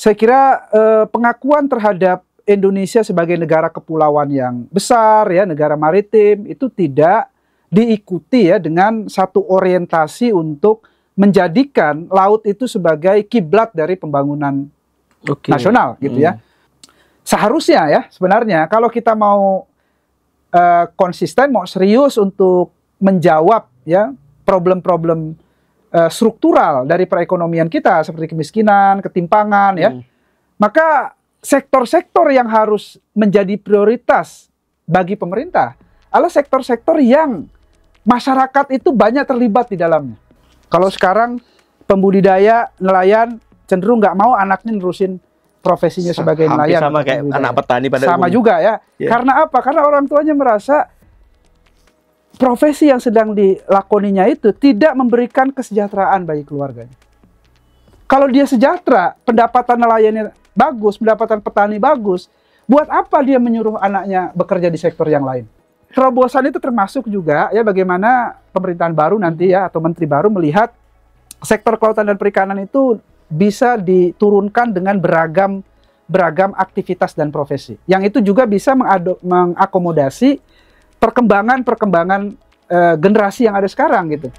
saya kira pengakuan terhadap Indonesia sebagai negara kepulauan yang besar, ya, negara maritim, itu tidak diikuti ya dengan satu orientasi untuk menjadikan laut itu sebagai kiblat dari pembangunan nasional, gitu ya. Seharusnya ya, sebenarnya kalau kita mau konsisten, mau serius untuk menjawab ya problem-problem struktural dari perekonomian kita seperti kemiskinan, ketimpangan, ya, maka sektor-sektor yang harus menjadi prioritas bagi pemerintah adalah sektor-sektor yang masyarakat itu banyak terlibat di dalamnya. Kalau sekarang pembudidaya nelayan cenderung nggak mau anaknya nerusin profesinya sebagai nelayan. Sama kayak anak petani pada sama juga ya. Karena apa? Karena orang tuanya merasa profesi yang sedang dilakoninya itu tidak memberikan kesejahteraan bagi keluarganya. Kalau dia sejahtera, pendapatan nelayannya bagus, pendapatan petani bagus, buat apa dia menyuruh anaknya bekerja di sektor yang lain? Terobosan itu termasuk juga ya bagaimana pemerintahan baru nanti ya atau menteri baru melihat sektor kelautan dan perikanan itu bisa diturunkan dengan beragam aktivitas dan profesi. Yang itu juga bisa mengakomodasi perkembangan generasi yang ada sekarang gitu.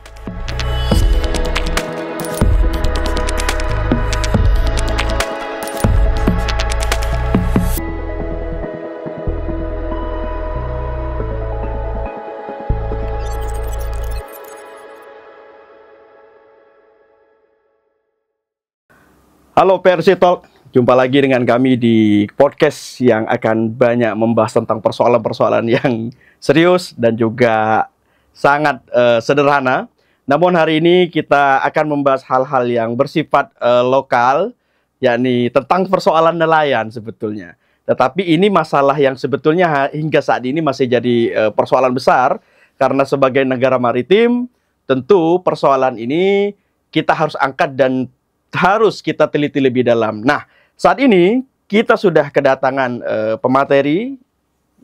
Halo PRC Talk, jumpa lagi dengan kami di podcast yang akan banyak membahas tentang persoalan-persoalan yang serius dan juga sangat sederhana. Namun hari ini kita akan membahas hal-hal yang bersifat lokal, yakni tentang persoalan nelayan sebetulnya. Tetapi ini masalah yang sebetulnya hingga saat ini masih jadi persoalan besar, karena sebagai negara maritim, tentu persoalan ini kita harus angkat dan harus kita teliti lebih dalam. Nah, saat ini kita sudah kedatangan pemateri,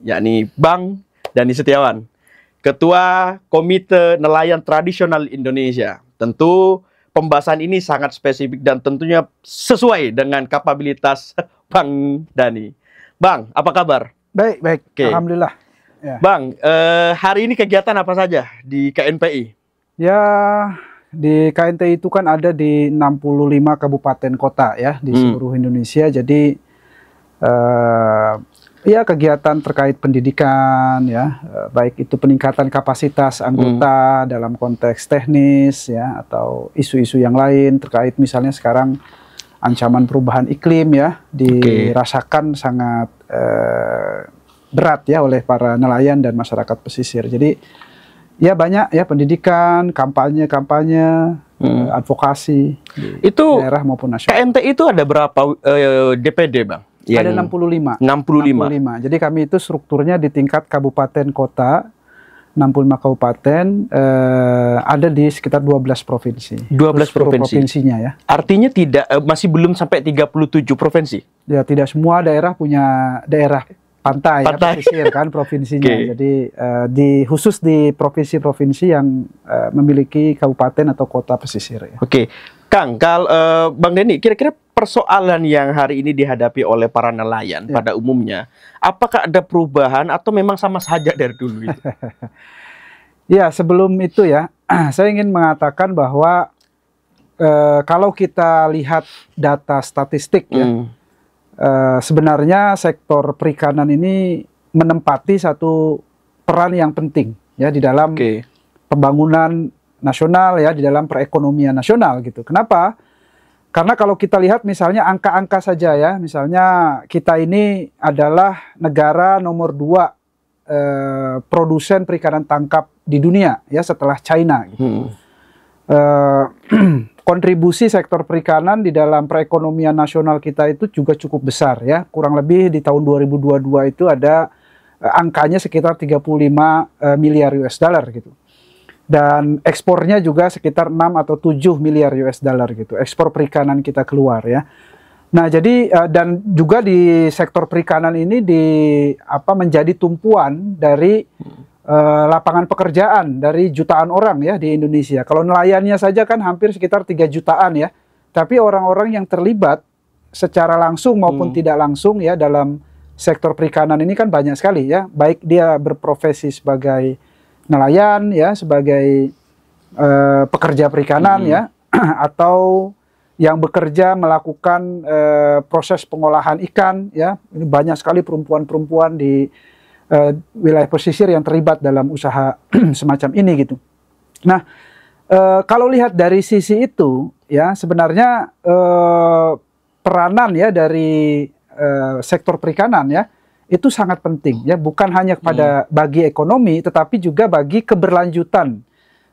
yakni Bang Dhani Setiawan, Ketua Komite Nelayan Tradisional Indonesia. Tentu pembahasan ini sangat spesifik dan tentunya sesuai dengan kapabilitas Bang Dhani. Bang, apa kabar? Baik, baik. Okay. Alhamdulillah. Ya. Bang, hari ini kegiatan apa saja di KNPI? Ya, di KNTI itu kan ada di 65 kabupaten kota ya di seluruh Indonesia. Jadi ya kegiatan terkait pendidikan ya, baik itu peningkatan kapasitas anggota dalam konteks teknis ya atau isu-isu yang lain terkait misalnya sekarang ancaman perubahan iklim ya dirasakan sangat berat ya oleh para nelayan dan masyarakat pesisir. Jadi ya banyak ya pendidikan, kampanye, advokasi itu daerah maupun nasional. KNTI itu ada berapa DPD, Bang? Ada 65. 65. Jadi kami itu strukturnya di tingkat kabupaten kota, 65 kabupaten, ada di sekitar 12 provinsi. 12 provinsi. Provinsinya ya. Artinya tidak masih belum sampai 37 provinsi. Ya, tidak semua daerah punya daerah pantai. Ya, pesisir kan provinsinya. Jadi khusus di provinsi-provinsi yang memiliki kabupaten atau kota pesisir ya. Kang, kalau Bang Dhani, kira-kira persoalan yang hari ini dihadapi oleh para nelayan pada umumnya, apakah ada perubahan atau memang sama saja dari dulu itu? Ya, sebelum itu ya, saya ingin mengatakan bahwa kalau kita lihat data statistik ya, sebenarnya sektor perikanan ini menempati satu peran yang penting ya di dalam pembangunan nasional ya, di dalam perekonomian nasional gitu. Kenapa? Karena kalau kita lihat misalnya angka-angka saja ya, misalnya kita ini adalah negara nomor 2 produsen perikanan tangkap di dunia ya setelah China gitu. Kontribusi sektor perikanan di dalam perekonomian nasional kita itu juga cukup besar ya. Kurang lebih di tahun 2022 itu ada angkanya sekitar 35 miliar US dollar gitu. Dan ekspornya juga sekitar 6 atau 7 miliar US dollar gitu. Ekspor perikanan kita keluar ya. Nah, jadi dan juga di sektor perikanan ini menjadi tumpuan dari lapangan pekerjaan dari jutaan orang ya di Indonesia. Kalau nelayannya saja kan hampir sekitar 3 jutaan ya. Tapi orang-orang yang terlibat secara langsung maupun tidak langsung ya dalam sektor perikanan ini kan banyak sekali ya, baik dia berprofesi sebagai nelayan ya, sebagai pekerja perikanan ya, atau yang bekerja melakukan proses pengolahan ikan ya. Ini banyak sekali perempuan-perempuan di wilayah pesisir yang terlibat dalam usaha semacam ini gitu. Nah, kalau lihat dari sisi itu ya, sebenarnya peranan ya dari sektor perikanan ya itu sangat penting ya, bukan hanya kepada bagi ekonomi tetapi juga bagi keberlanjutan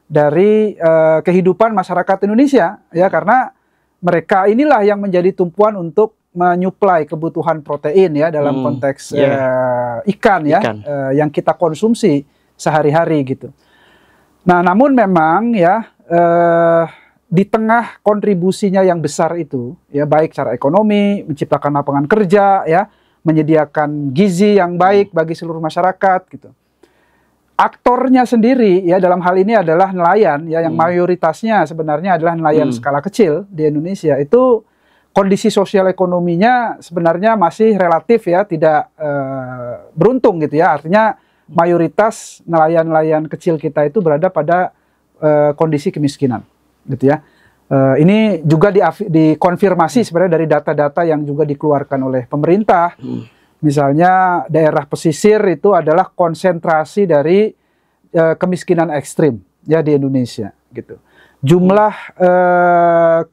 dari kehidupan masyarakat Indonesia ya, karena mereka inilah yang menjadi tumpuan untuk menyuplai kebutuhan protein ya dalam konteks ikan ya, yang kita konsumsi sehari-hari gitu. Nah, namun memang ya di tengah kontribusinya yang besar itu ya, baik secara ekonomi, menciptakan lapangan kerja ya, menyediakan gizi yang baik bagi seluruh masyarakat gitu. Aktornya sendiri ya dalam hal ini adalah nelayan ya, yang mayoritasnya sebenarnya adalah nelayan skala kecil di Indonesia. Itu kondisi sosial ekonominya sebenarnya masih relatif ya tidak beruntung gitu ya. Artinya mayoritas nelayan-nelayan kecil kita itu berada pada kondisi kemiskinan gitu ya. Ini juga dikonfirmasi sebenarnya dari data-data yang juga dikeluarkan oleh pemerintah. Misalnya daerah pesisir itu adalah konsentrasi dari kemiskinan ekstrim ya di Indonesia gitu. Jumlah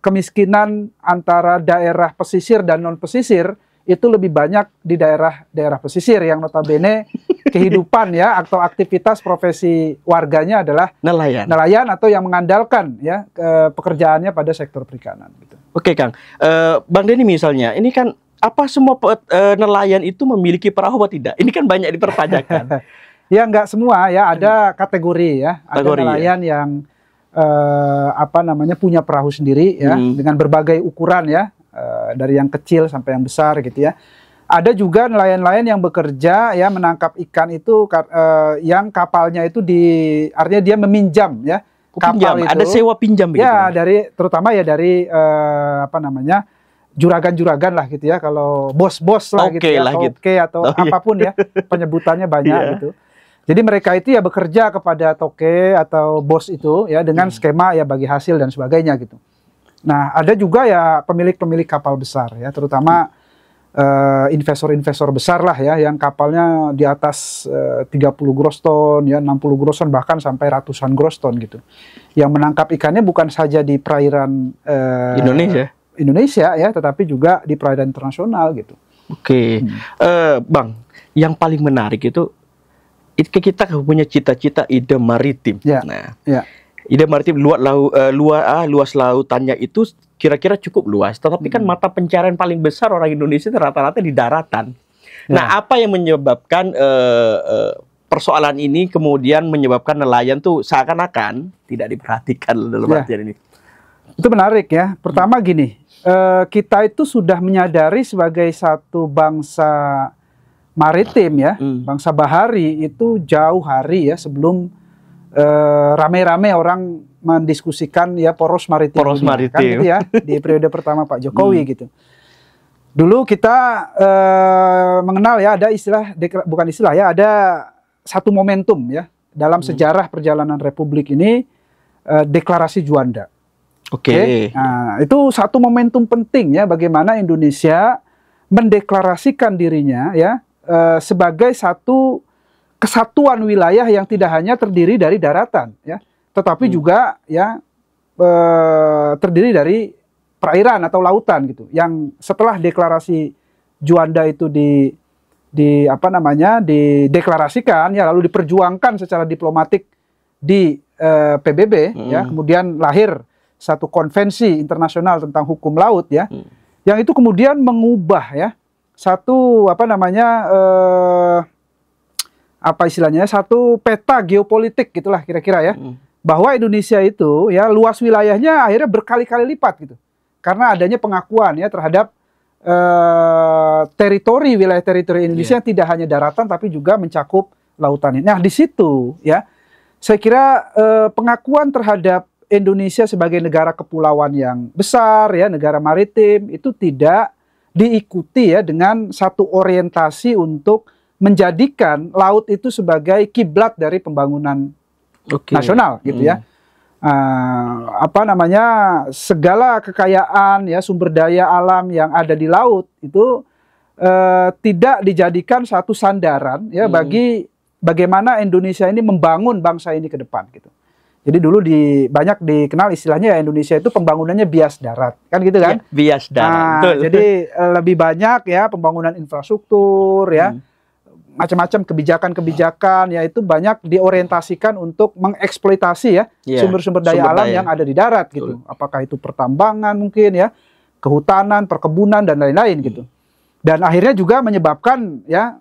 kemiskinan antara daerah pesisir dan non pesisir itu lebih banyak di daerah pesisir yang notabene kehidupan ya atau aktivitas profesi warganya adalah nelayan atau yang mengandalkan ya pekerjaannya pada sektor perikanan gitu. Oke Kang, Bang Denny misalnya, ini kan apa semua nelayan itu memiliki perahu atau tidak? Ini kan banyak dipertanyakan. Ya nggak semua ya, ada kategori ya, ada nelayan yang apa namanya punya perahu sendiri ya dengan berbagai ukuran ya, dari yang kecil sampai yang besar gitu ya. Ada juga nelayan-nelayan yang bekerja ya menangkap ikan itu yang kapalnya itu artinya dia meminjam ya kapal itu. Ada sewa pinjam begitu. Ya terutama ya dari apa namanya juragan-juragan lah gitu ya, kalau bos-bos lah gitu ya, toke atau apapun ya penyebutannya banyak gitu. Jadi mereka itu ya bekerja kepada toke atau bos itu ya dengan skema ya bagi hasil dan sebagainya gitu. Nah, ada juga ya pemilik-pemilik kapal besar ya, terutama investor-investor besar lah ya, yang kapalnya di atas 30 gross ton ya, 60 gross ton bahkan sampai ratusan gross ton gitu. Yang menangkap ikannya bukan saja di perairan Indonesia ya, tetapi juga di perairan internasional gitu. Oke. Bang, yang paling menarik itu kita punya cita-cita ide maritim. Ya. Nah, ide maritim luas lautannya itu kira-kira cukup luas, tetapi kan mata pencarian paling besar orang Indonesia itu rata-rata di daratan. Nah, apa yang menyebabkan persoalan ini kemudian menyebabkan nelayan tuh seakan-akan tidak diperhatikan dalam artian ini? Itu menarik ya. Pertama gini, kita itu sudah menyadari sebagai satu bangsa maritim ya, bangsa bahari itu jauh hari ya sebelum rame-rame orang mendiskusikan ya poros maritim. Kan gitu ya, di periode pertama Pak Jokowi gitu. Dulu kita mengenal ya, ada istilah, bukan istilah ya, ada satu momentum ya dalam sejarah perjalanan Republik ini, deklarasi Juanda. Oke. Nah, itu satu momentum penting ya, bagaimana Indonesia mendeklarasikan dirinya ya sebagai satu kesatuan wilayah yang tidak hanya terdiri dari daratan ya, tetapi juga ya terdiri dari perairan atau lautan gitu. Yang setelah deklarasi Juanda itu dideklarasikan ya, lalu diperjuangkan secara diplomatik di PBB ya, kemudian lahir satu konvensi internasional tentang hukum laut ya, yang itu kemudian mengubah ya satu satu peta geopolitik gitulah kira-kira ya, bahwa Indonesia itu ya luas wilayahnya akhirnya berkali-kali lipat gitu, karena adanya pengakuan ya terhadap wilayah teritori Indonesia yang tidak hanya daratan tapi juga mencakup lautan. Nah, di situ ya saya kira pengakuan terhadap Indonesia sebagai negara kepulauan yang besar ya, negara maritim itu tidak diikuti ya dengan satu orientasi untuk menjadikan laut itu sebagai kiblat dari pembangunan nasional gitu ya. Apa namanya, segala kekayaan ya, sumber daya alam yang ada di laut itu tidak dijadikan satu sandaran ya bagi bagaimana Indonesia ini membangun bangsa ini ke depan gitu. Jadi dulu banyak dikenal istilahnya ya, Indonesia itu pembangunannya bias darat, kan gitu kan? Ya, bias darat. Nah, jadi lebih banyak ya pembangunan infrastruktur ya, macam-macam kebijakan-kebijakan ya, itu banyak diorientasikan untuk mengeksploitasi ya sumber-sumber daya alam yang ada di darat gitu. Apakah itu pertambangan mungkin ya, kehutanan, perkebunan dan lain-lain gitu. Dan akhirnya juga menyebabkan ya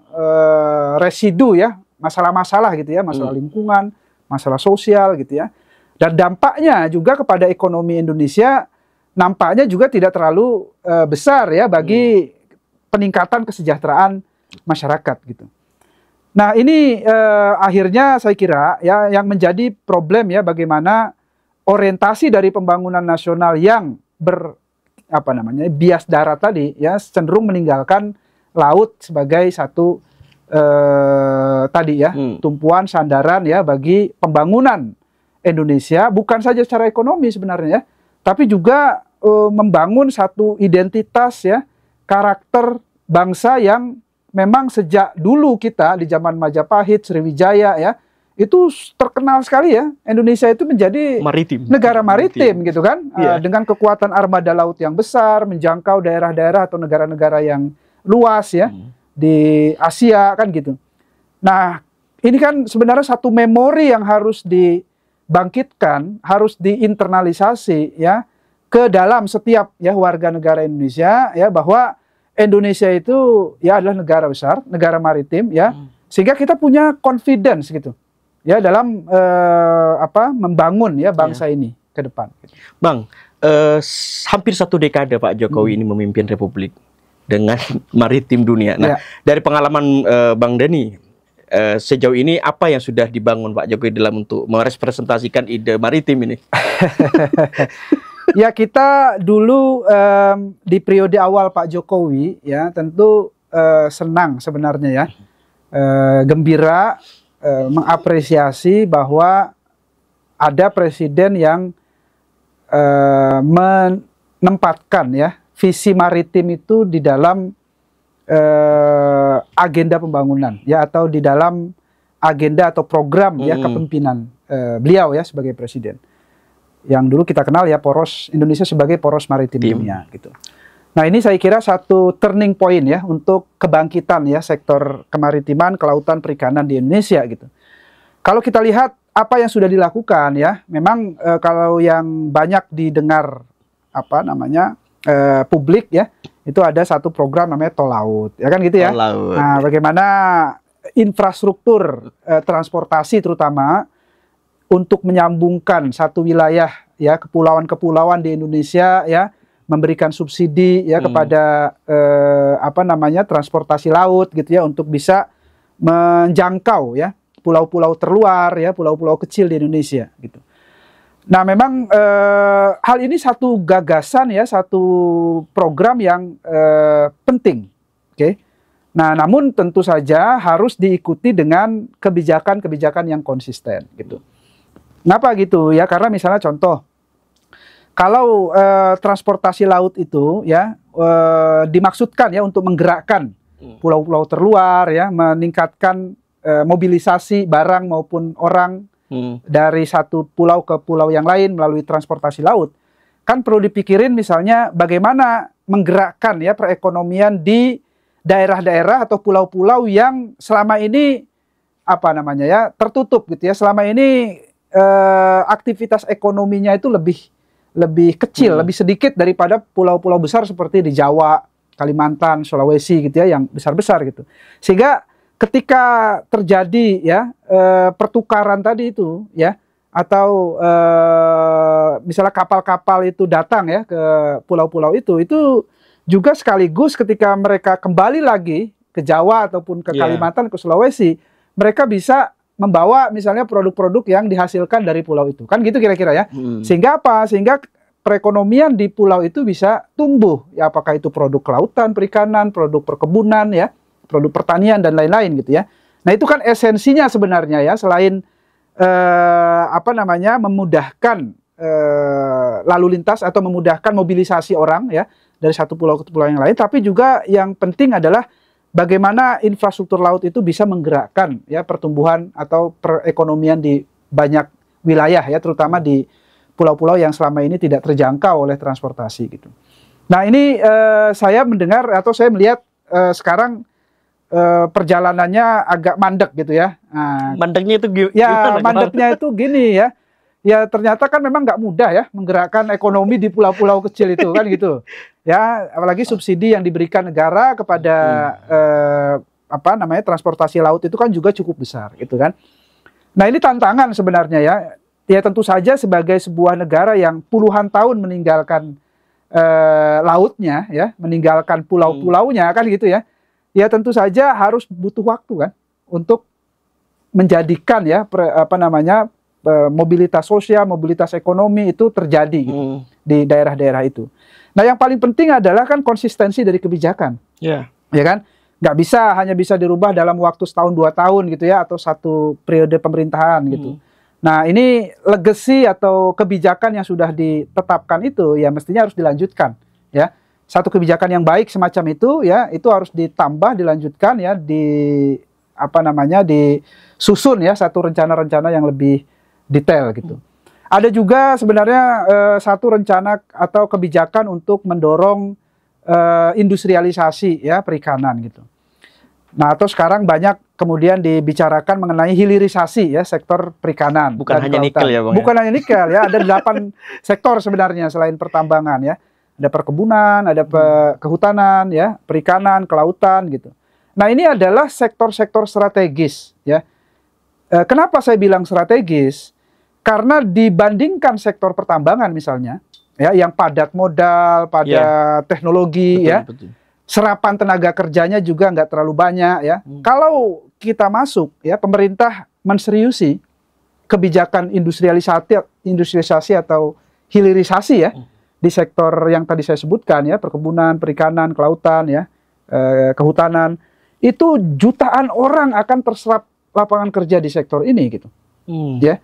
residu ya, masalah-masalah gitu ya, masalah lingkungan, masalah sosial gitu ya. Dan dampaknya juga kepada ekonomi Indonesia nampaknya juga tidak terlalu besar ya bagi peningkatan kesejahteraan masyarakat gitu. Nah, ini akhirnya saya kira ya yang menjadi problem ya, bagaimana orientasi dari pembangunan nasional yang bias darat tadi ya, cenderung meninggalkan laut sebagai satu tadi ya, tumpuan sandaran ya bagi pembangunan Indonesia, bukan saja secara ekonomi sebenarnya ya, tapi juga membangun satu identitas ya, karakter bangsa yang memang sejak dulu kita di zaman Majapahit, Sriwijaya ya, itu terkenal sekali ya, Indonesia itu menjadi negara maritim gitu kan, dengan kekuatan armada laut yang besar, menjangkau daerah-daerah atau negara-negara yang luas ya, di Asia kan gitu. Nah, ini kan sebenarnya satu memori yang harus dibangkitkan, harus diinternalisasi ya ke dalam setiap ya warga negara Indonesia ya, bahwa Indonesia itu ya adalah negara besar, negara maritim ya, sehingga kita punya confidence gitu ya dalam membangun ya bangsa ini ke depan. Bang, hampir 1 dekade Pak Jokowi ini memimpin Republik dengan maritim dunia. Nah, dari pengalaman Bang Denny, sejauh ini apa yang sudah dibangun Pak Jokowi dalam untuk merepresentasikan ide maritim ini? Ya, kita dulu di periode awal Pak Jokowi ya tentu senang sebenarnya ya, gembira, mengapresiasi bahwa ada presiden yang menempatkan ya visi maritim itu di dalam agenda pembangunan ya, atau di dalam agenda atau program ya kepemimpinan beliau ya sebagai presiden. Yang dulu kita kenal ya Indonesia sebagai poros maritim dunia gitu. Nah, ini saya kira satu turning point ya untuk kebangkitan ya sektor kemaritiman, kelautan, perikanan di Indonesia gitu. Kalau kita lihat apa yang sudah dilakukan ya, memang kalau yang banyak didengar publik ya, itu ada satu program namanya Tol Laut, ya kan gitu ya. Nah, bagaimana infrastruktur transportasi terutama untuk menyambungkan satu wilayah ya, kepulauan-kepulauan di Indonesia ya, memberikan subsidi ya kepada transportasi laut gitu ya, untuk bisa menjangkau ya pulau-pulau terluar ya, pulau-pulau kecil di Indonesia gitu. Nah, memang hal ini satu gagasan ya, satu program yang penting. Oke. Nah, namun tentu saja harus diikuti dengan kebijakan-kebijakan yang konsisten gitu. Kenapa gitu ya? Karena misalnya contoh, kalau transportasi laut itu ya dimaksudkan ya untuk menggerakkan pulau-pulau terluar ya, meningkatkan mobilisasi barang maupun orang dari satu pulau ke pulau yang lain melalui transportasi laut, kan perlu dipikirin misalnya bagaimana menggerakkan ya perekonomian di daerah-daerah atau pulau-pulau yang selama ini tertutup gitu ya. Selama ini aktivitas ekonominya itu lebih kecil, lebih sedikit daripada pulau-pulau besar seperti di Jawa, Kalimantan, Sulawesi gitu ya, yang besar-besar gitu. Sehingga ketika terjadi ya pertukaran tadi itu ya, atau misalnya kapal-kapal itu datang ya ke pulau-pulau itu juga sekaligus ketika mereka kembali lagi ke Jawa ataupun ke Kalimantan, ke Sulawesi, mereka bisa membawa misalnya produk-produk yang dihasilkan dari pulau itu, kan gitu kira-kira ya. Sehingga apa? Sehingga perekonomian di pulau itu bisa tumbuh. Ya, apakah itu produk kelautan, perikanan, produk perkebunan, ya, produk pertanian dan lain-lain gitu ya. Nah itu kan esensinya sebenarnya ya, selain memudahkan lalu lintas atau memudahkan mobilisasi orang ya dari satu pulau ke pulau yang lain, tapi juga yang penting adalah bagaimana infrastruktur laut itu bisa menggerakkan ya pertumbuhan atau perekonomian di banyak wilayah ya, terutama di pulau-pulau yang selama ini tidak terjangkau oleh transportasi gitu. Nah ini saya mendengar atau saya melihat sekarang perjalanannya agak mandek gitu ya. Nah, mandeknya itu gimana? Ya mandeknya itu gini ya. Ya ternyata kan memang nggak mudah ya menggerakkan ekonomi di pulau-pulau kecil itu kan gitu. Ya apalagi subsidi yang diberikan negara kepada transportasi laut itu kan juga cukup besar gitu kan. Nah ini tantangan sebenarnya ya. Ya tentu saja sebagai sebuah negara yang puluhan tahun meninggalkan lautnya ya, meninggalkan pulau-pulaunya kan gitu ya. Ya tentu saja harus butuh waktu kan untuk menjadikan ya mobilitas sosial, mobilitas ekonomi itu terjadi gitu, di daerah-daerah itu. Nah yang paling penting adalah kan konsistensi dari kebijakan, ya kan, nggak hanya bisa dirubah dalam waktu setahun 2 tahun gitu ya, atau satu periode pemerintahan gitu. Nah ini legacy atau kebijakan yang sudah ditetapkan itu ya mestinya harus dilanjutkan ya. Satu kebijakan yang baik semacam itu ya, itu harus ditambah, dilanjutkan ya, disusun ya satu rencana-rencana yang lebih detail gitu. Ada juga sebenarnya satu rencana atau kebijakan untuk mendorong industrialisasi ya perikanan gitu. Nah, atau sekarang banyak kemudian dibicarakan mengenai hilirisasi ya sektor perikanan. Bukan hanya nikel ya Bang? Bukan hanya nikel ya, ada 8 sektor sebenarnya selain pertambangan ya. Ada perkebunan, ada kehutanan ya, perikanan, kelautan gitu. Nah, ini adalah sektor-sektor strategis ya. Kenapa saya bilang strategis? Karena dibandingkan sektor pertambangan misalnya, ya, yang padat modal, padat teknologi, betul. Serapan tenaga kerjanya juga nggak terlalu banyak, ya. Kalau kita masuk, ya, pemerintah menseriusi kebijakan industrialisasi atau hilirisasi, ya, di sektor yang tadi saya sebutkan, ya, perkebunan, perikanan, kelautan, ya, kehutanan, itu jutaan orang akan terserap lapangan kerja di sektor ini, gitu, ya.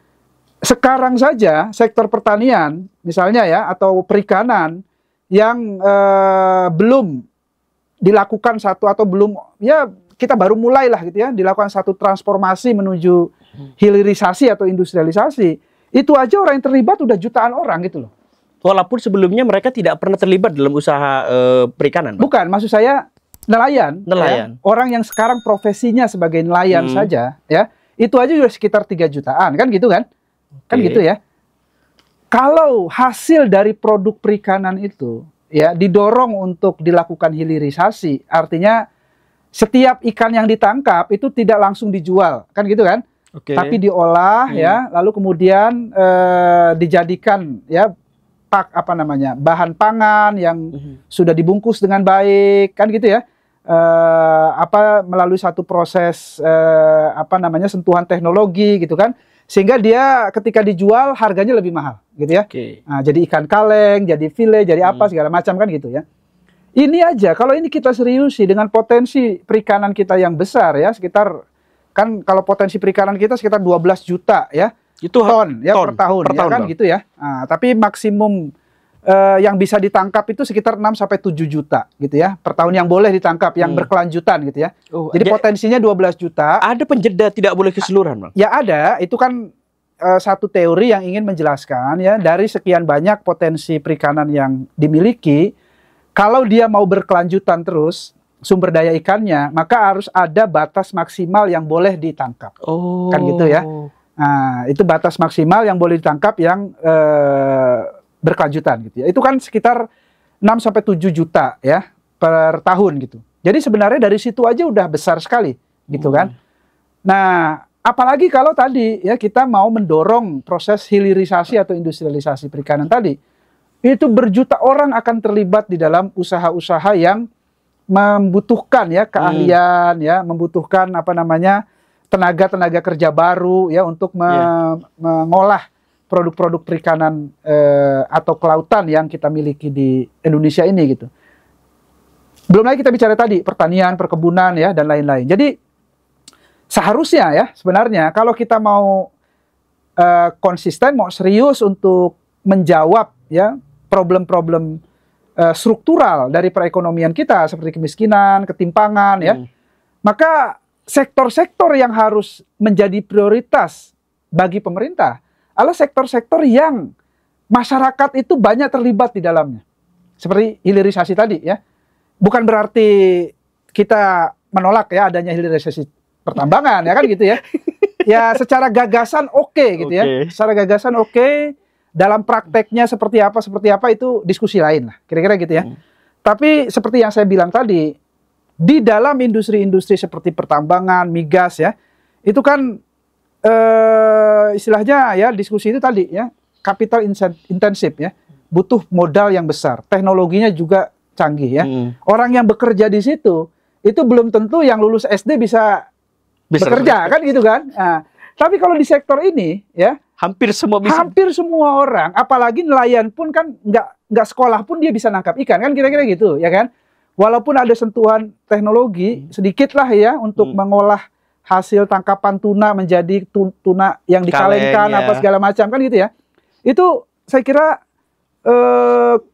Sekarang saja sektor pertanian misalnya ya atau perikanan yang belum dilakukan satu atau belum ya kita baru mulailah gitu ya dilakukan satu transformasi menuju hilirisasi atau industrialisasi, itu aja orang yang terlibat udah jutaan orang gitu loh. Walaupun sebelumnya mereka tidak pernah terlibat dalam usaha perikanan, Pak? Bukan, maksud saya nelayan. Ya? Orang yang sekarang profesinya sebagai nelayan saja ya, itu aja udah sekitar 3 jutaan kan gitu kan? Kan gitu ya. Kalau hasil dari produk perikanan itu ya didorong untuk dilakukan hilirisasi, artinya setiap ikan yang ditangkap itu tidak langsung dijual, kan gitu kan? Tapi diolah ya, lalu kemudian dijadikan ya bahan pangan yang sudah dibungkus dengan baik, kan gitu ya. Melalui satu proses sentuhan teknologi gitu kan. Sehingga dia ketika dijual harganya lebih mahal gitu ya. Nah, jadi ikan kaleng, jadi file, jadi apa segala macam kan gitu ya. Ini aja kalau ini kita seriusi dengan potensi perikanan kita yang besar ya, sekitar kan kalau potensi perikanan kita sekitar 12 juta ya. Itu ton ya per tahun ya kan gitu ya. Nah, tapi maksimum yang bisa ditangkap itu sekitar 6 sampai 7 juta gitu ya per tahun yang boleh ditangkap yang berkelanjutan gitu ya. Jadi potensinya 12 juta. Ada penjeda tidak boleh keseluruhan, Bang? Ya ada, itu kan satu teori yang ingin menjelaskan ya dari sekian banyak potensi perikanan yang dimiliki, kalau dia mau berkelanjutan terus sumber daya ikannya, maka harus ada batas maksimal yang boleh ditangkap. Kan gitu ya. Nah, itu batas maksimal yang boleh ditangkap yang berkelanjutan gitu ya. Itu kan sekitar 6 sampai 7 juta ya per tahun gitu. Jadi sebenarnya dari situ aja udah besar sekali gitu kan. Nah, apalagi kalau tadi ya kita mau mendorong proses hilirisasi atau industrialisasi perikanan tadi. Itu berjuta orang akan terlibat di dalam usaha-usaha yang membutuhkan ya keahlian ya, membutuhkan tenaga kerja baru ya untuk mengolah produk-produk perikanan atau kelautan yang kita miliki di Indonesia ini gitu. Belum lagi kita bicara tadi pertanian, perkebunan ya dan lain-lain. Jadi seharusnya ya sebenarnya kalau kita mau konsisten, mau serius untuk menjawab ya problem-problem struktural dari perekonomian kita seperti kemiskinan, ketimpangan ya, maka sektor-sektor yang harus menjadi prioritas bagi pemerintah adalah sektor-sektor yang masyarakat itu banyak terlibat di dalamnya. Seperti hilirisasi tadi ya. Bukan berarti kita menolak ya adanya hilirisasi pertambangan ya kan gitu ya. Ya secara gagasan oke gitu ya. Secara gagasan oke, dalam prakteknya seperti apa itu diskusi lain lah. Kira-kira gitu ya. Tapi seperti yang saya bilang tadi, di dalam industri-industri seperti pertambangan, migas ya, itu kan istilahnya ya diskusi itu tadi ya, capital intensif ya, butuh modal yang besar, teknologinya juga canggih ya. Orang yang bekerja di situ itu belum tentu yang lulus SD bisa bekerja kan gitu kan. Nah, tapi kalau di sektor ini ya hampir semua orang, apalagi nelayan pun kan nggak sekolah pun dia bisa nangkap ikan kan kira-kira gitu ya kan. Walaupun ada sentuhan teknologi sedikit lah ya untuk mengolah hasil tangkapan tuna menjadi tuna yang dikalengkan apa segala macam kan gitu ya. Itu saya kira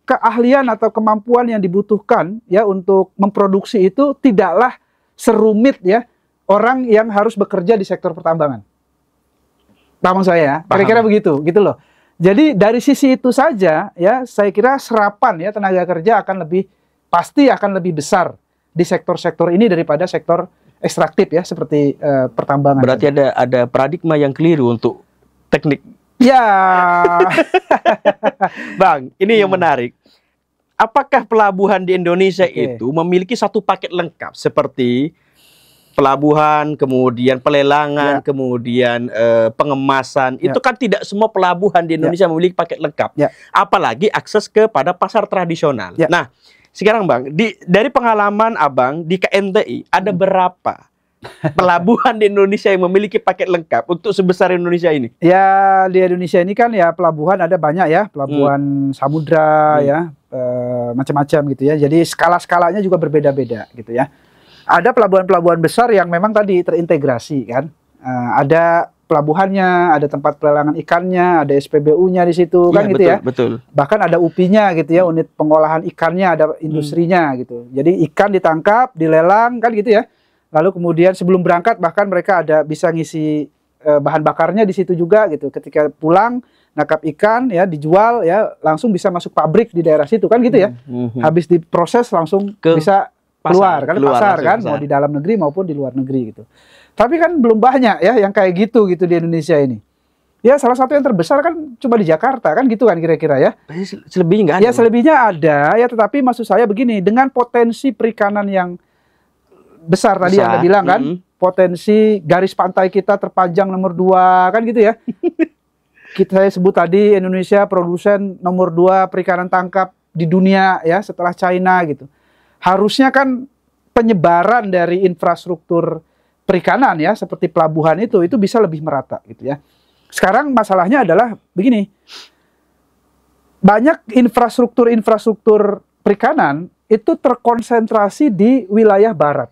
keahlian atau kemampuan yang dibutuhkan ya untuk memproduksi itu tidaklah serumit ya orang yang harus bekerja di sektor pertambangan. Paham saya ya? Kira-kira begitu, gitu loh. Jadi dari sisi itu saja ya saya kira serapan ya tenaga kerja pasti akan lebih besar di sektor-sektor ini daripada sektor ekstraktif ya seperti pertambangan. Berarti ada paradigma yang keliru untuk teknik. Ya, Bang, ini yang menarik. Apakah pelabuhan di Indonesia itu memiliki satu paket lengkap seperti pelabuhan, kemudian pelelangan, kemudian pengemasan? Itu kan tidak semua pelabuhan di Indonesia memiliki paket lengkap. Apalagi akses kepada pasar tradisional. Nah, sekarang Bang, dari pengalaman Abang di KNTI, ada berapa pelabuhan di Indonesia yang memiliki paket lengkap untuk sebesar Indonesia ini? Ya, di Indonesia ini kan ya pelabuhan ada banyak ya, pelabuhan samudra ya, macam-macam gitu ya. Jadi skala-skalanya juga berbeda-beda gitu ya. Ada pelabuhan-pelabuhan besar yang memang tadi terintegrasi kan. Ada pelabuhannya, ada tempat pelelangan ikannya, ada SPBU-nya di situ kan gitu ya. Betul. Bahkan ada UPI-nya gitu ya, unit pengolahan ikannya, ada industrinya gitu. Jadi ikan ditangkap, dilelang kan gitu ya. Lalu kemudian sebelum berangkat bahkan mereka bisa ngisi bahan bakarnya di situ juga gitu. Ketika pulang nangkap ikan ya dijual ya langsung bisa masuk pabrik di daerah situ kan gitu ya. Habis diproses langsung bisa keluar pasar kan, mau di dalam negeri maupun di luar negeri gitu. Tapi kan belum banyak ya yang kayak gitu di Indonesia ini. Ya salah satu yang terbesar kan cuma di Jakarta kan gitu kan kira-kira ya. Selebihnya nggak ada. Ya selebihnya ada ya, tetapi maksud saya begini, dengan potensi perikanan yang besar tadi yang Anda bilang kan, potensi garis pantai kita terpanjang nomor 2 kan gitu ya. Saya sebut tadi Indonesia produsen nomor 2 perikanan tangkap di dunia ya setelah China gitu. Harusnya kan penyebaran dari infrastruktur perikanan ya seperti pelabuhan itu bisa lebih merata gitu ya. Sekarang masalahnya adalah begini. Banyak infrastruktur perikanan itu terkonsentrasi di wilayah barat.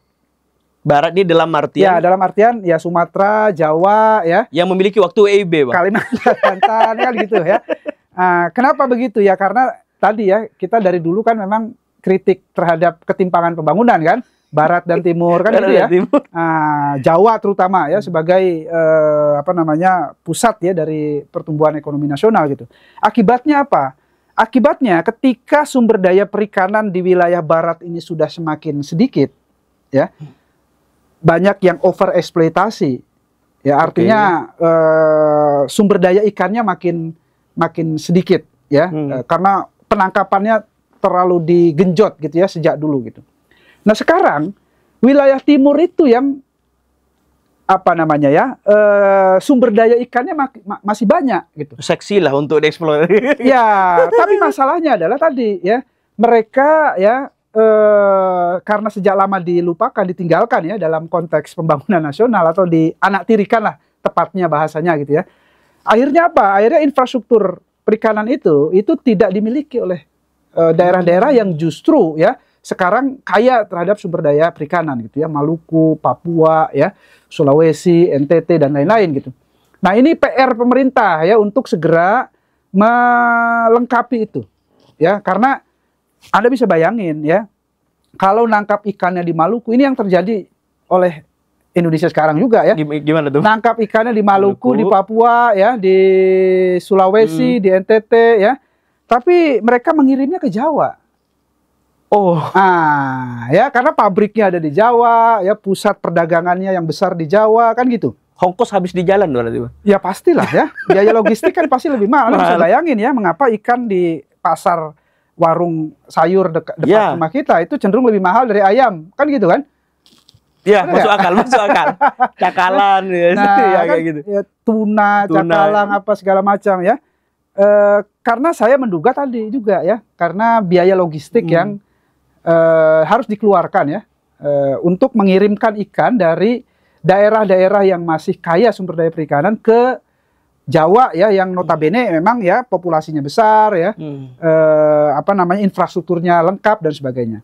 Barat ini dalam artian? Ya, dalam artian ya Sumatera, Jawa ya. Yang memiliki waktu EIB, Bang. Kalimantan kan gitu ya. Kenapa begitu ya? Karena tadi ya kita dari dulu kan memang kritik terhadap ketimpangan pembangunan kan, Barat dan Timur kan gitu ya. Jawa terutama ya sebagai pusat ya dari pertumbuhan ekonomi nasional gitu. Akibatnya apa? Akibatnya ketika sumber daya perikanan di wilayah barat ini sudah semakin sedikit ya. Banyak yang overeksploitasi. Ya artinya sumber daya ikannya makin sedikit ya. Karena penangkapannya terlalu digenjot gitu ya sejak dulu gitu. Nah sekarang wilayah timur itu yang sumber daya ikannya masih banyak gitu. Seksi lah untuk dieksplor. Ya, tapi masalahnya adalah tadi ya mereka ya karena sejak lama dilupakan, ditinggalkan ya dalam konteks pembangunan nasional atau dianaktirikan lah tepatnya bahasanya gitu ya. Akhirnya apa? Akhirnya infrastruktur perikanan itu tidak dimiliki oleh daerah-daerah yang justru ya sekarang kaya terhadap sumber daya perikanan gitu ya, Maluku, Papua ya, Sulawesi, NTT dan lain-lain gitu. Nah, ini PR pemerintah ya untuk segera melengkapi itu. Ya, karena Anda bisa bayangin ya, kalau nangkap ikannya di Maluku, ini yang terjadi oleh Indonesia sekarang juga ya. Gimana tuh? Nangkap ikannya di Maluku, di Papua ya, di Sulawesi, di NTT ya. Tapi mereka mengirimnya ke Jawa. Oh, Ya karena pabriknya ada di Jawa, ya pusat perdagangannya yang besar di Jawa kan gitu. ongkos habis di jalan berarti, Bang. Ya pastilah ya, biaya logistik kan pasti lebih mahal. Anda bisa bayangin ya, mengapa ikan di pasar warung sayur dekat rumah kita itu cenderung lebih mahal dari ayam, kan gitu kan? Iya, masuk akal. Cakalan ya, nah, ya kan, kayak gitu. Ya, tuna, cakalang apa segala macam ya. Karena saya menduga tadi juga ya, karena biaya logistik yang harus dikeluarkan ya untuk mengirimkan ikan dari daerah-daerah yang masih kaya sumber daya perikanan ke Jawa ya, yang notabene memang ya populasinya besar ya, infrastrukturnya lengkap dan sebagainya.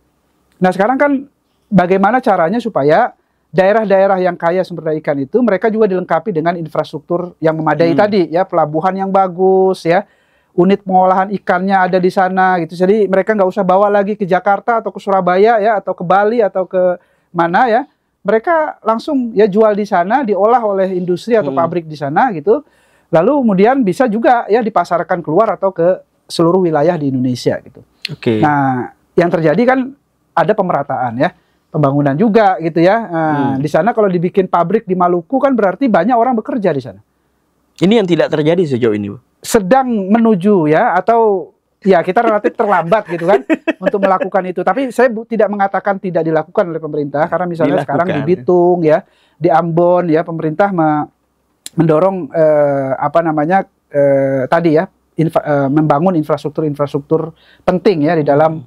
Nah sekarang kan bagaimana caranya supaya daerah-daerah yang kaya sumber daya ikan itu mereka juga dilengkapi dengan infrastruktur yang memadai tadi ya, pelabuhan yang bagus ya, unit pengolahan ikannya ada di sana gitu. Jadi mereka nggak usah bawa lagi ke Jakarta atau ke Surabaya ya, atau ke Bali atau ke mana ya. Mereka langsung ya jual di sana, diolah oleh industri atau pabrik di sana gitu. Lalu kemudian bisa juga ya dipasarkan keluar atau ke seluruh wilayah di Indonesia gitu. Oke. Nah, yang terjadi kan ada pemerataan ya, pembangunan juga gitu ya. Di sana kalau dibikin pabrik di Maluku kan berarti banyak orang bekerja di sana. Ini yang tidak terjadi sejauh ini, Bu. Sedang menuju ya, atau ya kita relatif terlambat gitu kan untuk melakukan itu. Tapi saya tidak mengatakan tidak dilakukan oleh pemerintah, karena misalnya sekarang di Bitung ya, di Ambon ya, pemerintah mendorong tadi ya membangun infrastruktur penting ya di dalam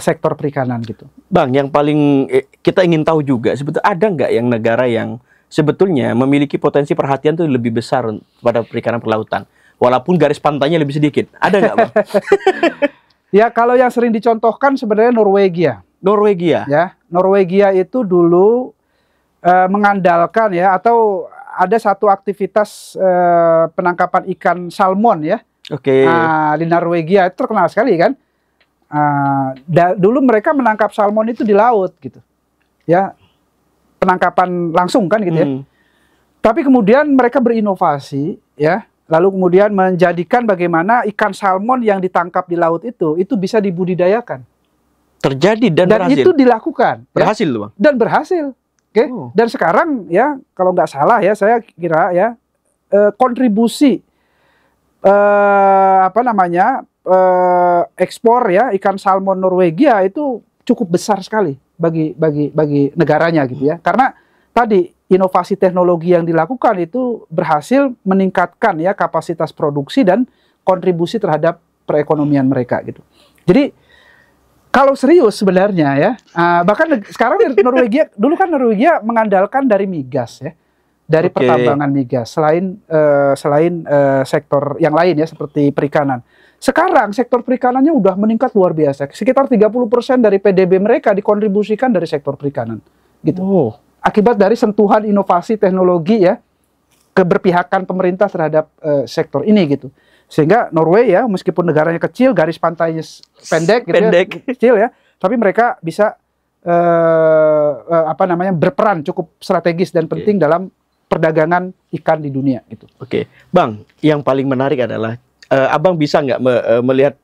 sektor perikanan gitu. Bang, yang paling kita ingin tahu juga sebetulnya ada nggak yang negara yang sebetulnya memiliki potensi perhatian tuh lebih besar pada perikanan perlautan, walaupun garis pantainya lebih sedikit. Ada nggak, Bang? Ya, kalau yang sering dicontohkan sebenarnya Norwegia. Norwegia. Ya, Norwegia itu dulu mengandalkan ya, atau ada satu aktivitas penangkapan ikan salmon ya. Oke. Di Norwegia itu terkenal sekali kan. Dulu mereka menangkap salmon itu di laut gitu. Ya. Penangkapan langsung kan gitu ya. Tapi kemudian mereka berinovasi ya, lalu kemudian menjadikan bagaimana ikan salmon yang ditangkap di laut itu bisa dibudidayakan. Terjadi dan berhasil. Itu dilakukan. Berhasil loh, Bang. Dan berhasil. Oke. Dan sekarang ya kalau nggak salah ya, saya kira ya kontribusi ekspor ya ikan salmon Norwegia itu cukup besar sekali bagi negaranya gitu ya, karena tadi inovasi teknologi yang dilakukan itu berhasil meningkatkan ya kapasitas produksi dan kontribusi terhadap perekonomian mereka gitu. Jadi kalau serius sebenarnya ya, bahkan sekarang Norwegia dulu kan Norwegia mengandalkan dari migas ya, dari pertambangan migas selain sektor yang lain ya seperti perikanan. Sekarang sektor perikanannya udah meningkat luar biasa. Sekitar 30% dari PDB mereka dikontribusikan dari sektor perikanan. Gitu. Akibat dari sentuhan inovasi teknologi ya, keberpihakan pemerintah terhadap sektor ini gitu. Sehingga Norway ya, meskipun negaranya kecil, garis pantainya pendek gitu ya, kecil ya, tapi mereka bisa berperan cukup strategis dan penting dalam perdagangan ikan di dunia gitu. Bang, yang paling menarik adalah Abang bisa nggak melihat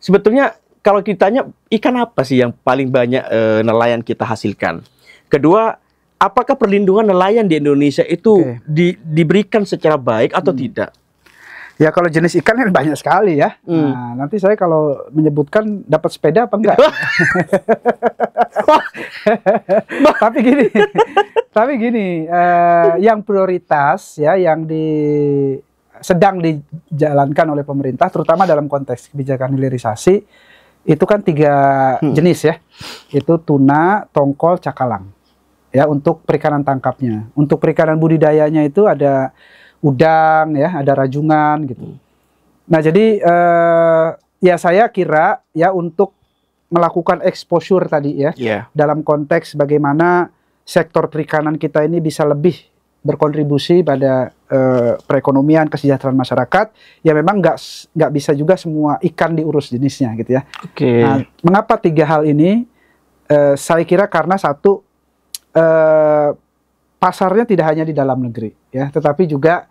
sebetulnya kalau kita tanya ikan apa sih yang paling banyak nelayan kita hasilkan? Kedua, apakah perlindungan nelayan di Indonesia itu diberikan secara baik atau tidak? Ya kalau jenis ikan kan banyak sekali ya. Nah, nanti saya kalau menyebutkan dapat sepeda apa enggak? Tapi gini, yang prioritas ya, yang sedang dijalankan oleh pemerintah, terutama dalam konteks kebijakan hilirisasi, itu kan 3 jenis ya, itu tuna, tongkol, cakalang, ya untuk perikanan tangkapnya. Untuk perikanan budidayanya itu ada udang ya, ada rajungan gitu. Nah, jadi ya saya kira ya untuk melakukan exposure tadi ya, dalam konteks bagaimana sektor perikanan kita ini bisa lebih berkontribusi pada perekonomian, kesejahteraan masyarakat, ya memang nggak bisa juga semua ikan diurus jenisnya gitu ya. Nah, mengapa 3 hal ini? Saya kira karena satu, pasarnya tidak hanya di dalam negeri ya, tetapi juga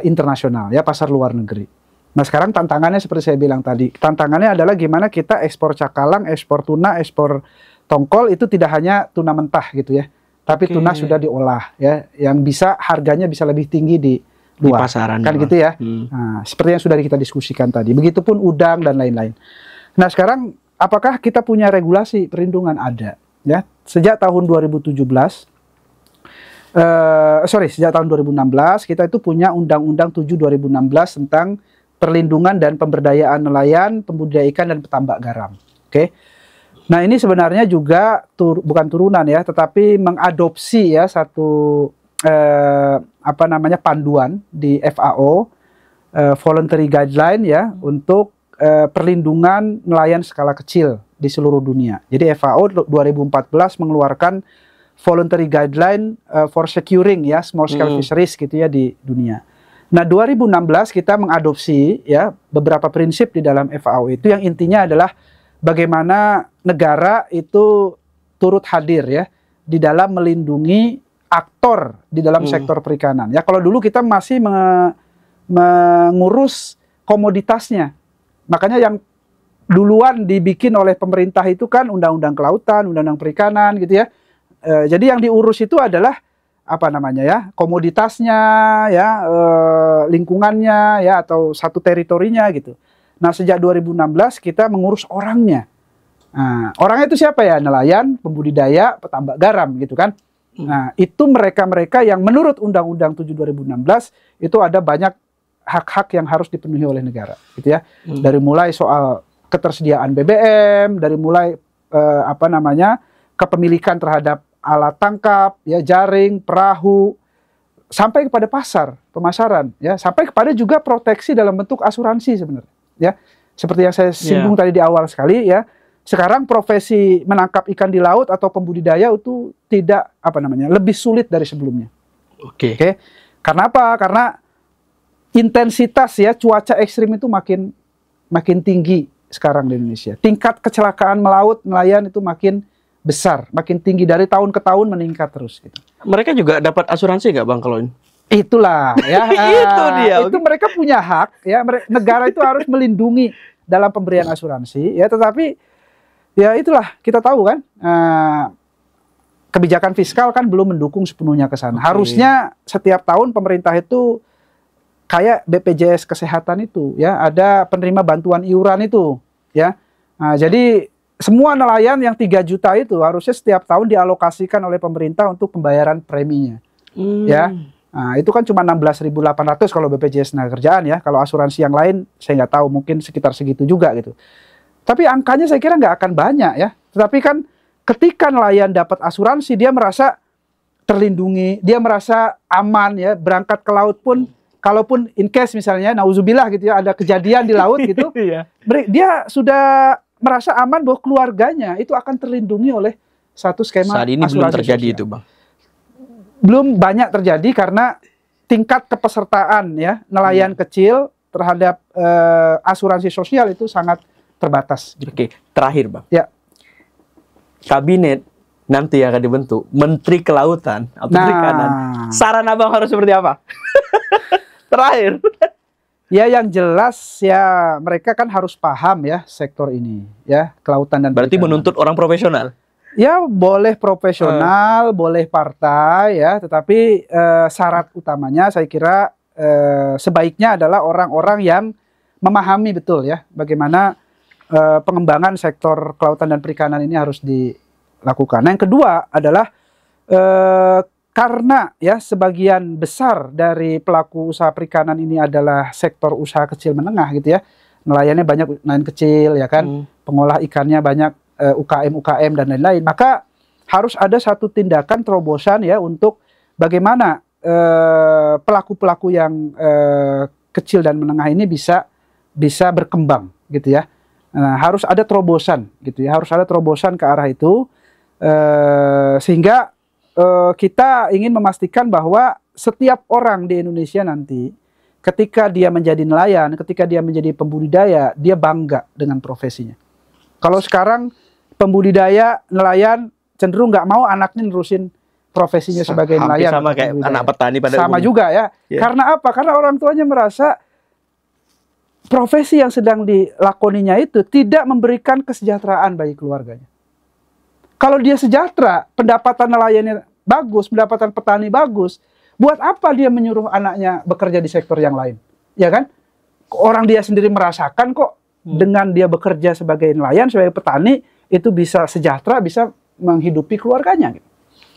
internasional ya, pasar luar negeri. Nah, sekarang tantangannya seperti saya bilang tadi, tantangannya adalah gimana kita ekspor cakalang, ekspor tuna, ekspor tongkol itu tidak hanya tuna mentah gitu ya, tapi tuna sudah diolah ya, yang bisa harganya bisa lebih tinggi di luar, pasaran kan gitu ya. Nah, seperti yang sudah kita diskusikan tadi. Begitupun udang dan lain-lain. Nah, sekarang apakah kita punya regulasi perlindungan? Ada ya. Sejak tahun 2017 sejak tahun 2016 kita itu punya Undang-Undang 7 2016 tentang perlindungan dan pemberdayaan nelayan, pembudidaya ikan dan petambak garam. Oke. Nah, ini sebenarnya juga bukan turunan ya, tetapi mengadopsi ya satu panduan di FAO, voluntary guideline ya, untuk perlindungan nelayan skala kecil di seluruh dunia. Jadi FAO 2014 mengeluarkan voluntary guideline for securing ya small scale fisheries gitu ya di dunia. Nah, 2016 kita mengadopsi ya beberapa prinsip di dalam FAO itu, yang intinya adalah bagaimana negara itu turut hadir ya di dalam melindungi aktor di dalam sektor perikanan. Ya, kalau dulu kita masih mengurus komoditasnya. Makanya yang duluan dibikin oleh pemerintah itu kan Undang-Undang Kelautan, Undang-Undang Perikanan gitu ya. Jadi yang diurus itu adalah komoditasnya ya, lingkungannya ya, atau satu teritorinya gitu. Nah, sejak 2016 kita mengurus orangnya. Nah, orangnya itu siapa ya? Nelayan, pembudidaya, petambak garam gitu kan. Nah, itu mereka-mereka yang menurut Undang-Undang 7 2016 itu ada banyak hak-hak yang harus dipenuhi oleh negara gitu ya. Dari mulai soal ketersediaan BBM, dari mulai kepemilikan terhadap alat tangkap, ya, jaring, perahu, sampai kepada pasar, pemasaran, ya, sampai kepada juga proteksi dalam bentuk asuransi sebenarnya, ya, seperti yang saya singgung tadi di awal sekali, ya. Sekarang profesi menangkap ikan di laut atau pembudidaya itu tidak lebih sulit dari sebelumnya. Oke. Karena apa? Karena intensitas ya cuaca ekstrim itu makin tinggi sekarang di Indonesia. Tingkat kecelakaan melaut nelayan itu makin besar, makin tinggi, dari tahun ke tahun meningkat terus gitu. Mereka juga dapat asuransi nggak Bang kalau ini? Itulah ya. Itu dia. Itu mereka punya hak ya, negara itu harus melindungi dalam pemberian asuransi ya, tetapi ya itulah kita tahu kan kebijakan fiskal kan belum mendukung sepenuhnya ke sana. Harusnya setiap tahun pemerintah itu kayak BPJS kesehatan itu ya, ada penerima bantuan iuran itu ya. Nah, jadi semua nelayan yang 3 juta itu harusnya setiap tahun dialokasikan oleh pemerintah untuk pembayaran preminya. Ya. Nah, itu kan cuma 16.800 kalau BPJS Tenagakerjaan ya. Kalau asuransi yang lain saya nggak tahu, mungkin sekitar segitu juga gitu. Tapi angkanya saya kira nggak akan banyak ya. Tetapi kan ketika nelayan dapat asuransi, dia merasa terlindungi, dia merasa aman ya, berangkat ke laut pun, kalaupun in case misalnya nauzubillah gitu ya, ada kejadian di laut gitu, dia sudah merasa aman bahwa keluarganya itu akan terlindungi oleh satu skema asuransi. Saat ini belum terjadi sosial. Itu Bang. Belum banyak terjadi karena tingkat kepesertaan ya nelayan kecil terhadap asuransi sosial itu sangat terbatas. Oke, terakhir Bang. Ya. Kabinet nanti akan dibentuk Menteri Kelautan atau Perikanan. Saran Abang harus seperti apa? Terakhir. Ya, yang jelas ya mereka kan harus paham ya sektor ini ya, kelautan dan berarti perikanan. Menuntut orang profesional. Ya, boleh profesional, boleh partai ya, tetapi syarat utamanya saya kira sebaiknya adalah orang-orang yang memahami betul ya bagaimana pengembangan sektor kelautan dan perikanan ini harus dilakukan. Nah, yang kedua adalah karena ya sebagian besar dari pelaku usaha perikanan ini adalah sektor usaha kecil menengah gitu ya. Nelayannya banyak nelayan kecil ya kan. Pengolah ikannya banyak UKM dan lain-lain. Maka harus ada satu tindakan terobosan ya untuk bagaimana pelaku-pelaku yang kecil dan menengah ini bisa berkembang gitu ya. Nah, harus ada terobosan gitu ya, harus ada terobosan ke arah itu, sehingga kita ingin memastikan bahwa setiap orang di Indonesia nanti ketika dia menjadi nelayan, ketika dia menjadi pembudidaya, dia bangga dengan profesinya. Kalau sekarang pembudidaya, nelayan cenderung nggak mau anaknya nerusin profesinya sebagai nelayan. Sama kayak anak petani pada sama umumnya. juga ya. Karena apa? Karena orang tuanya merasa profesi yang sedang dilakoninya itu tidak memberikan kesejahteraan bagi keluarganya. Kalau dia sejahtera, pendapatan nelayannya bagus, pendapatan petani bagus, buat apa dia menyuruh anaknya bekerja di sektor yang lain? Ya kan? Orang dia sendiri merasakan kok dengan dia bekerja sebagai nelayan, sebagai petani, itu bisa sejahtera, bisa menghidupi keluarganya.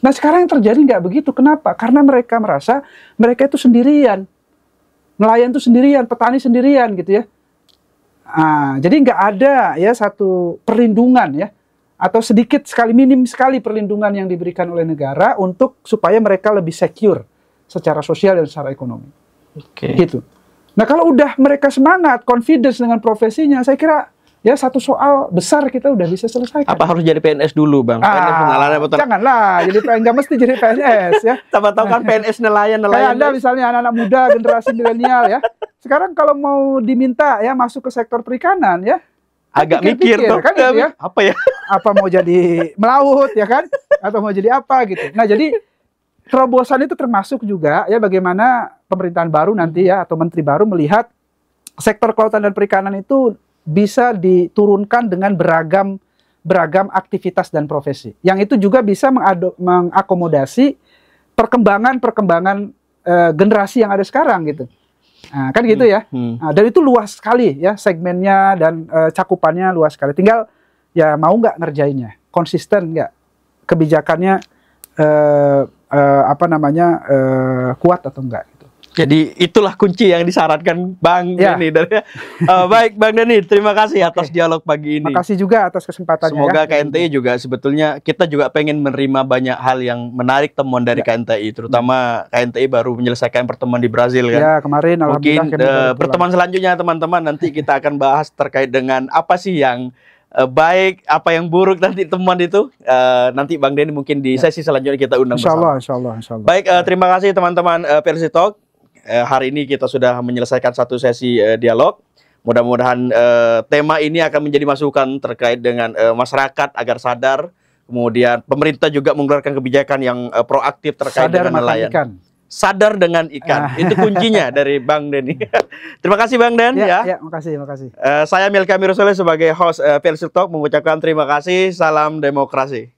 Nah sekarang yang terjadi nggak begitu. Kenapa? Karena mereka merasa mereka itu sendirian. Nelayan itu sendirian, petani sendirian gitu ya. Nah, jadi nggak ada ya satu perlindungan ya, atau sedikit sekali, minim sekali perlindungan yang diberikan oleh negara untuk supaya mereka lebih secure secara sosial dan secara ekonomi. Gitu. Nah kalau udah mereka semangat, confidence dengan profesinya, saya kira ya satu soal besar kita udah bisa selesaikan. Apa harus jadi PNS dulu, Bang? PNS nelayan betul. Janganlah, jadi nggak mesti jadi PNS ya. Tahu kan PNS nelayan. Kayak Anda misalnya anak-anak muda generasi milenial ya. Sekarang kalau mau diminta ya masuk ke sektor perikanan ya, agak mikir tuh kan gitu ya. Apa ya? Apa mau jadi melaut ya kan? Atau mau jadi apa gitu. Nah jadi terobosan itu termasuk juga ya bagaimana pemerintahan baru nanti ya atau menteri baru melihat sektor kelautan dan perikanan itu bisa diturunkan dengan beragam aktivitas dan profesi. Yang itu juga bisa mengakomodasi perkembangan generasi yang ada sekarang gitu. Nah, kan gitu ya. Nah, dan itu luas sekali ya segmennya dan cakupannya luas sekali. Tinggal ya mau nggak ngerjainnya, konsisten nggak, kebijakannya kuat atau enggak. Jadi itulah kunci yang disyaratkan Bang Denny. Baik Bang Denny, terima kasih atas dialog pagi ini. Terima kasih juga atas kesempatannya. Semoga KNTI juga sebetulnya kita juga pengen menerima banyak hal yang menarik temuan dari KNTI, terutama KNTI baru menyelesaikan pertemuan di Brazil kan. Ya kemarin. Mungkin pertemuan selanjutnya teman-teman nanti kita akan bahas terkait dengan apa sih yang baik, apa yang buruk nanti temuan itu. Nanti Bang Denny mungkin di sesi selanjutnya kita undang bersama. Insya Allah. Baik, terima kasih teman-teman Persi Talk. Hari ini kita sudah menyelesaikan satu sesi dialog. Mudah-mudahan tema ini akan menjadi masukan terkait dengan masyarakat agar sadar. Kemudian pemerintah juga mengeluarkan kebijakan yang proaktif terkait dengan nelayan. Sadar dengan ikan. Itu kuncinya dari Bang Denny. Terima kasih Bang Den ya. Makasih. Saya Milka Mirosole sebagai host Persi Talk mengucapkan terima kasih. Salam demokrasi.